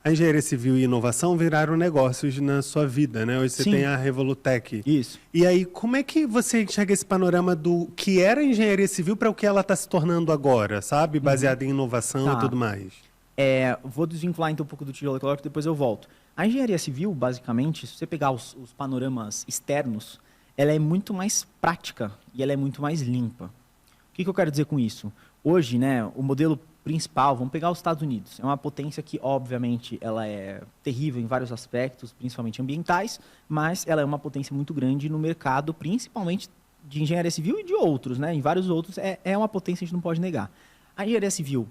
A engenharia civil e inovação viraram negócios na sua vida, né? Hoje você Sim. tem a Revolutec. Isso. E aí, como é que você enxerga esse panorama do que era engenharia civil para o que ela está se tornando agora, sabe? Baseada em inovação e Tá. tudo mais. Vou desvincular então um pouco do tijolo ecológico, depois eu volto. A engenharia civil, basicamente, se você pegar os panoramas externos, ela é muito mais prática e ela é muito mais limpa. O que eu quero dizer com isso? Hoje, né, o modelo principal, vamos pegar os Estados Unidos. É uma potência que, obviamente, ela é terrível em vários aspectos, principalmente ambientais, mas ela é uma potência muito grande no mercado, principalmente de engenharia civil e de outros, né? Em vários outros, é uma potência que a gente não pode negar. A engenharia civil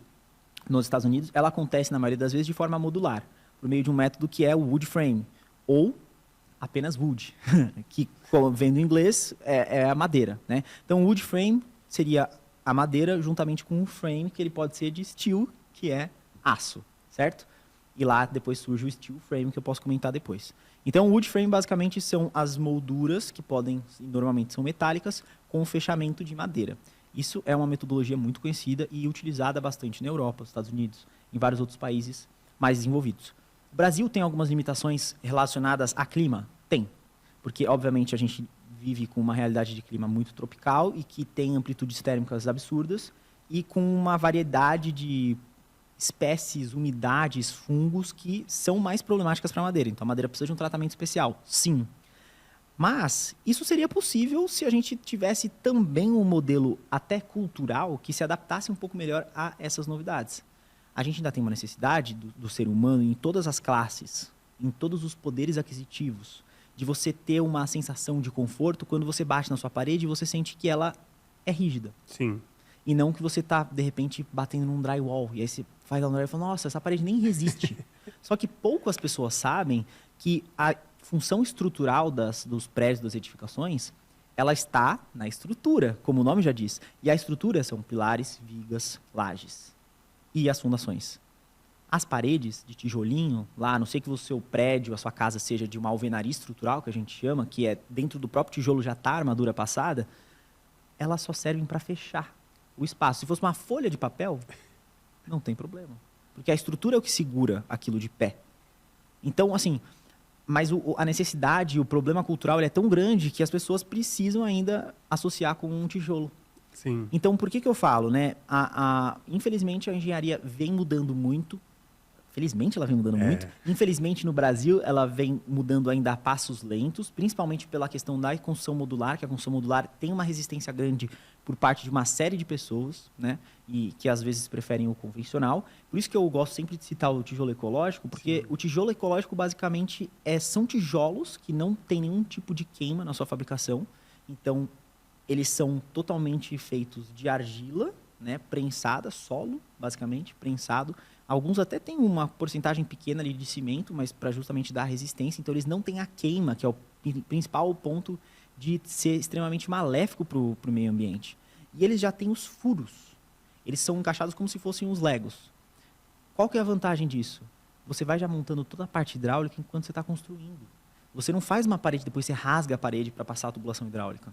nos Estados Unidos, ela acontece, na maioria das vezes, de forma modular, por meio de um método que é o wood frame, ou apenas wood, que, vendo em inglês, é a madeira, né? Então, o wood frame seria a madeira juntamente com um frame que ele pode ser de steel, que é aço, certo? E lá depois surge o steel frame, que eu posso comentar depois. Então, o wood frame basicamente são as molduras, que normalmente são metálicas, com fechamento de madeira. Isso é uma metodologia muito conhecida e utilizada bastante na Europa, nos Estados Unidos, em vários outros países mais desenvolvidos. O Brasil tem algumas limitações relacionadas a clima? Tem. Porque, obviamente, a gente vive com uma realidade de clima muito tropical e que tem amplitudes térmicas absurdas e com uma variedade de espécies, umidades, fungos que são mais problemáticas para a madeira. Então, a madeira precisa de um tratamento especial, sim. Mas isso seria possível se a gente tivesse também um modelo até cultural que se adaptasse um pouco melhor a essas novidades. A gente ainda tem uma necessidade do ser humano em todas as classes, em todos os poderes aquisitivos, de você ter uma sensação de conforto quando você bate na sua parede e você sente que ela é rígida. Sim. E não que você está, de repente, batendo num drywall. E aí você faz lá no drywall e fala, nossa, essa parede nem resiste. Só que poucas pessoas sabem que a função estrutural dos prédios, das edificações, ela está na estrutura, como o nome já diz. E a estrutura são pilares, vigas, lajes e as fundações. As paredes de tijolinho, lá, a não sei que o seu prédio, a sua casa seja de uma alvenaria estrutural, que a gente chama, que é dentro do próprio tijolo já está a armadura passada, elas só servem para fechar o espaço. Se fosse uma folha de papel, não tem problema. Porque a estrutura é o que segura aquilo de pé. Então, assim, mas a necessidade, o problema cultural é tão grande que as pessoas precisam ainda associar com um tijolo. Sim. Então, por que eu falo, né? Infelizmente, a engenharia vem mudando muito. Felizmente, ela vem mudando muito. Infelizmente, no Brasil, ela vem mudando ainda a passos lentos, principalmente pela questão da construção modular, que a construção modular tem uma resistência grande por parte de uma série de pessoas, né? E que às vezes preferem o convencional. Por isso que eu gosto sempre de citar o tijolo ecológico, porque o tijolo ecológico, basicamente, são tijolos que não tem nenhum tipo de queima na sua fabricação. Então, eles são totalmente feitos de argila, né? Prensada, solo, basicamente, prensado. Alguns até têm uma porcentagem pequena ali de cimento, mas para justamente dar resistência. Então, eles não têm a queima, que é o principal ponto de ser extremamente maléfico para o meio ambiente. E eles já têm os furos. Eles são encaixados como se fossem os legos. Qual que é a vantagem disso? Você vai já montando toda a parte hidráulica enquanto você está construindo. Você não faz uma parede, depois você rasga a parede para passar a tubulação hidráulica.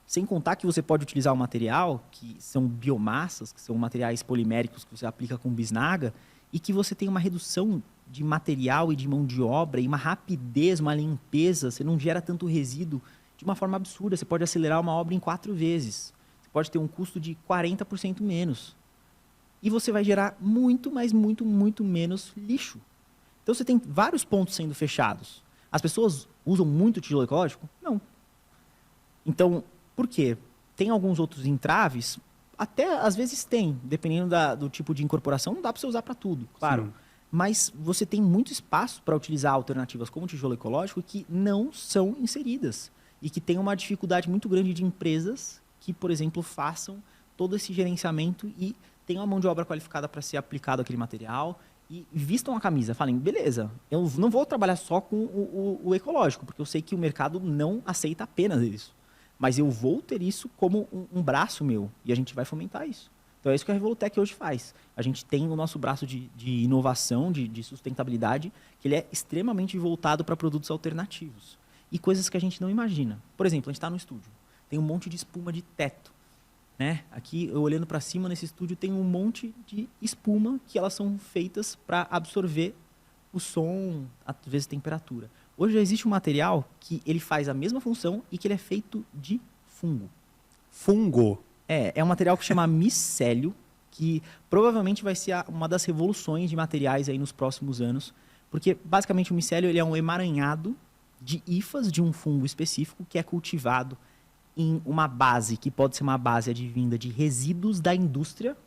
Sem contar que você pode utilizar um material que são biomassas, que são materiais poliméricos que você aplica com bisnaga e que você tem uma redução de material e de mão de obra e uma rapidez, uma limpeza. Você não gera tanto resíduo de uma forma absurda. Você pode acelerar uma obra em 4 vezes. Você pode ter um custo de 40% menos. E você vai gerar muito, mas muito, muito menos lixo. Então você tem vários pontos sendo fechados. As pessoas usam muito tijolo ecológico? Não. Então, por quê? Tem alguns outros entraves, até às vezes tem, dependendo do tipo de incorporação, não dá para você usar para tudo, claro. Sim. Mas você tem muito espaço para utilizar alternativas como o tijolo ecológico que não são inseridas e que tem uma dificuldade muito grande de empresas que, por exemplo, façam todo esse gerenciamento e tenham a mão de obra qualificada para ser aplicado aquele material e vistam a camisa. Falem, beleza, eu não vou trabalhar só com o ecológico, porque eu sei que o mercado não aceita apenas isso. Mas eu vou ter isso como um braço meu. E a gente vai fomentar isso. Então é isso que a Revolutec hoje faz. A gente tem o nosso braço de inovação, de sustentabilidade, que ele é extremamente voltado para produtos alternativos. E coisas que a gente não imagina. Por exemplo, a gente está no estúdio. Tem um monte de espuma de teto. Né? Aqui, eu olhando para cima, nesse estúdio, tem um monte de espuma que elas são feitas para absorver o som, às vezes temperatura. Hoje já existe um material que ele faz a mesma função e que ele é feito de fungo. Fungo? É um material que chama micélio, que provavelmente vai ser uma das revoluções de materiais aí nos próximos anos, porque basicamente o micélio ele é um emaranhado de hifas de um fungo específico que é cultivado em uma base, que pode ser uma base advinda de resíduos da indústria,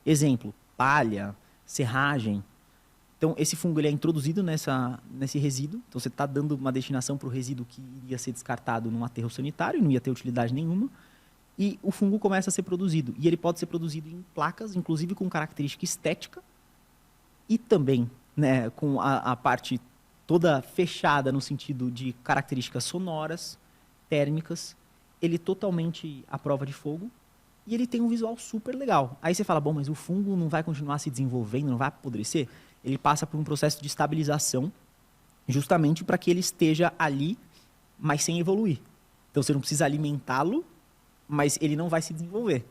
exemplo, palha, serragem. Então, esse fungo ele é introduzido nesse resíduo. Então, você está dando uma destinação para o resíduo que iria ser descartado num aterro sanitário, não ia ter utilidade nenhuma. E o fungo começa a ser produzido. E ele pode ser produzido em placas, inclusive com característica estética. E também, né, com a parte toda fechada no sentido de características sonoras, térmicas. Ele totalmente à prova de fogo. E ele tem um visual super legal. Aí você fala, bom, mas o fungo não vai continuar se desenvolvendo, não vai apodrecer? Ele passa por um processo de estabilização justamente para que ele esteja ali, mas sem evoluir. Então você não precisa alimentá-lo, mas ele não vai se desenvolver.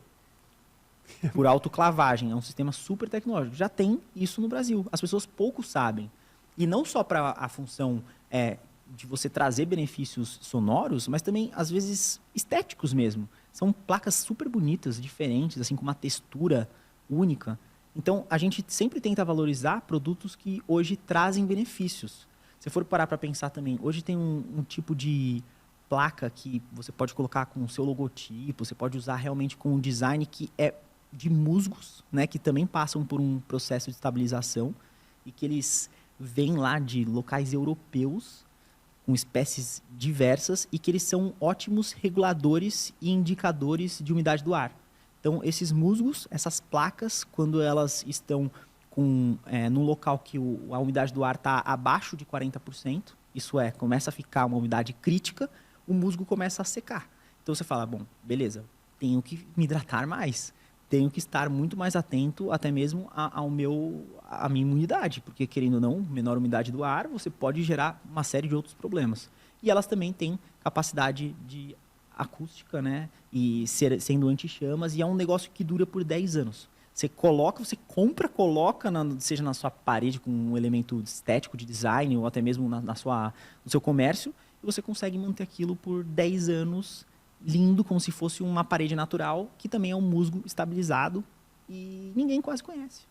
Por autoclavagem, é um sistema super tecnológico. Já tem isso no Brasil. As pessoas pouco sabem. E não só para a função de você trazer benefícios sonoros, mas também, às vezes, estéticos mesmo. São placas super bonitas, diferentes, assim, com uma textura única. Então, a gente sempre tenta valorizar produtos que hoje trazem benefícios. Se for parar para pensar também, hoje tem um tipo de placa que você pode colocar com o seu logotipo, você pode usar realmente com um design que é de musgos, né, que também passam por um processo de estabilização e que eles vêm lá de locais europeus com espécies diversas e que eles são ótimos reguladores e indicadores de umidade do ar. Então, esses musgos, essas placas, quando elas estão num local que a umidade do ar está abaixo de 40%, isso é, começa a ficar uma umidade crítica, o musgo começa a secar. Então, você fala, bom, beleza, tenho que me hidratar mais, tenho que estar muito mais atento até mesmo à minha imunidade, porque, querendo ou não, menor umidade do ar, você pode gerar uma série de outros problemas. E elas também têm capacidade de acústica, né? E sendo anti-chamas, e é um negócio que dura por 10 anos. Você compra, coloca, seja na sua parede com um elemento estético de design, ou até mesmo no seu comércio, e você consegue manter aquilo por 10 anos, lindo, como se fosse uma parede natural, que também é um musgo estabilizado, e ninguém quase conhece.